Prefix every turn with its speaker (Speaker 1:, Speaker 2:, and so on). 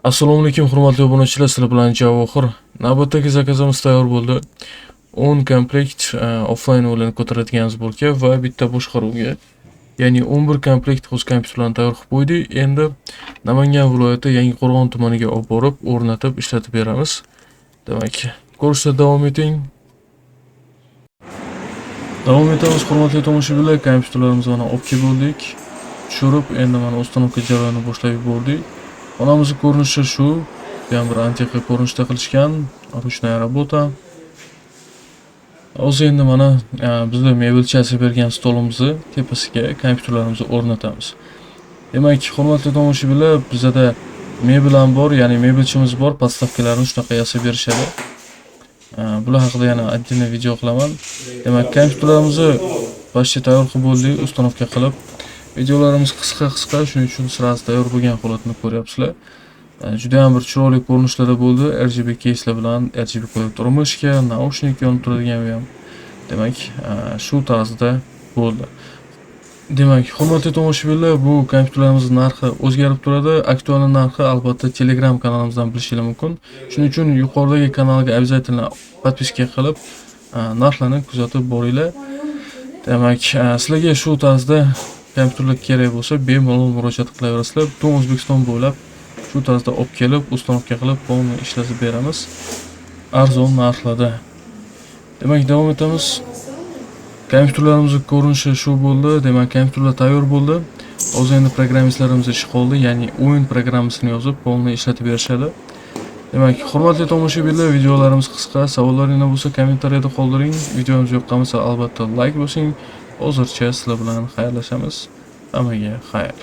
Speaker 1: Assalomu alaykum hurmatli obunachilar, sizlar bilan Javohir. Navbatdagi zakazimiz tayyor bo'ldi. 10 komplekt offline o'yinni ko'taradigan zborka va bitta boshqaruvga. Ya'ni 11 komplekt o'z kompyuterlarni tayyor qilib qo'ydik. Endi Namangan viloyati Yangiqo'rg'on tumaniga olib borib, o'rnatib ishlatib beramiz. Demak, ko'rishda davom eting. Davom etamiz hurmatli tomoshabinlar. Kompyuterlarimizni mana olib kelib bo'ldik. Tushirib, endi mana uстановка jarayonini boshlab yubordik. Onamizning ko'rinishi shu. Bu ham bir antiqa ko'rinishda qilishgan. Ruchная работа. O'zi endi mana bizga mebel chasib bergan stolimizni tepasiga kompyuterlarimizni o'rnatamiz. Demak, hurmatli tomoshabinlar, bizda mebel ham bor, ya'ni mebelchimiz bor, podstavkalarni shunaqa yasab berishadi. Bular haqida yana отдельный video qilaman. Demak, kompyuterlarimizni почти tayyor qilib bo'ldik, uстановка qilib. Videolarimiz qisqa, shuning uchun sirasi tayyor bo'lgan holatni ko'ryapsizlar. Juda ham bir chiroyli ko'rinishlarda bo'ldi. RGB case'lar bilan RGB qo'yib turmishga, naushnik yonib turadigan ham. Demak, shu tarzda bo'ldi. Demak, hurmatli tomoshabinlar, bu kompyuterlarimizning narxi o'zgarib turadi. Aktual narxi albatta Telegram kanalimizdan bilishingiz mumkin. Shuning uchun yuqoridagi kanalga обязательно подписка qilib, narxlarni kuzatib boringlar. Demak, sizlarga shu tarzda kompyuterlar kerak bo'lsa, bemalol murojaat qilaverasizlar. Butun O'zbekiston bo'ylab shu tarzda olib kelib, uстановка qilib, полный ishlatib beramiz. Arzon narxlarda. Demak, davom etamiz. Kompyuterlarimizning ko'rinishi shu bo'ldi. Demak, kompyuterlar tayyor bo'ldi. Hozir endi programmistlarimiz ish qoldi, ya'ni o'yin programmasini yozib, полный ishlatib berishadi. Demak, hurmatli tomoshabinlar, videolarimiz qisqa. Savollaringiz bo'lsa, kommentariyada qoldiring. Videomiz yoqqan bo'lsa, albatta like bosing. Hozircha sizlar bilan xayrlashamiz. Hammaga xayr.